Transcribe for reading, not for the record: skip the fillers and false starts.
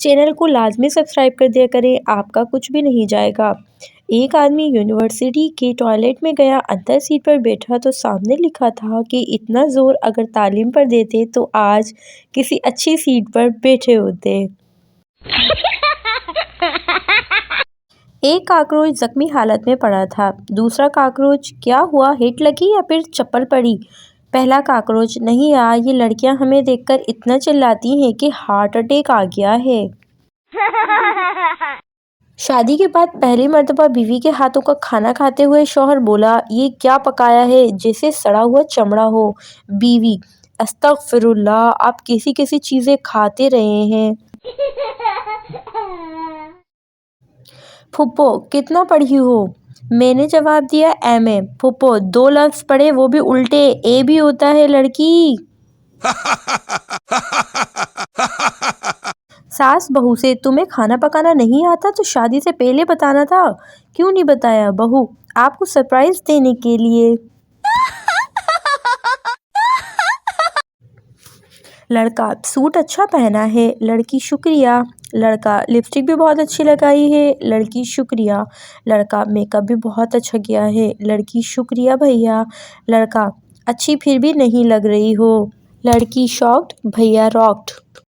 Channel को लाजमी subscribe कर दिया करें, आपका कुछ भी नहीं जाएगा। एक आदमी यूनिवर्सिटी के टॉयलेट में गया, अंदर सीट पर बैठा तो सामने लिखा था कि इतना ज़ोर अगर तालीम पर देते तो आज किसी अच्छी सीट पर बैठे होते। एक काकरोच जख्मी हालत में पड़ा था। दूसरा काकरोच, क्या हुआ, हिट लगी या फिर चप्पल पड़ी? पहला काकरोच, नहीं यार, ये लड़कियां हमें देखकर इतना चिल्लाती हैं कि हार्ट अटैक आ गया है। शादी के बाद पहली मर्तबा बीवी के हाथों का खाना खाते हुए शौहर बोला, ये क्या पकाया है, जैसे सड़ा हुआ चमड़ा हो। बीवी, अस्तगफिरुल्लाह, आप कैसी कैसी चीजें खाते रहे हैं। फुप्पो, कितना पढ़ी हो? मैंने जवाब दिया, एमए। फुप्पो, 2 लफ्ज पढ़े वो भी उल्टे, ए भी होता है लड़की। सास बहू से, तुम्हें खाना पकाना नहीं आता तो शादी से पहले बताना था, क्यों नहीं बताया? बहू, आपको सरप्राइज देने के लिए। लड़का, सूट अच्छा पहना है। लड़की, शुक्रिया। लड़का, लिपस्टिक भी बहुत अच्छी लगाई है। लड़की, शुक्रिया। लड़का, मेकअप भी बहुत अच्छा किया है। लड़की, शुक्रिया भैया। लड़का, अच्छी फिर भी नहीं लग रही हो। लड़की, शॉक्ड, भैया रॉक्ड।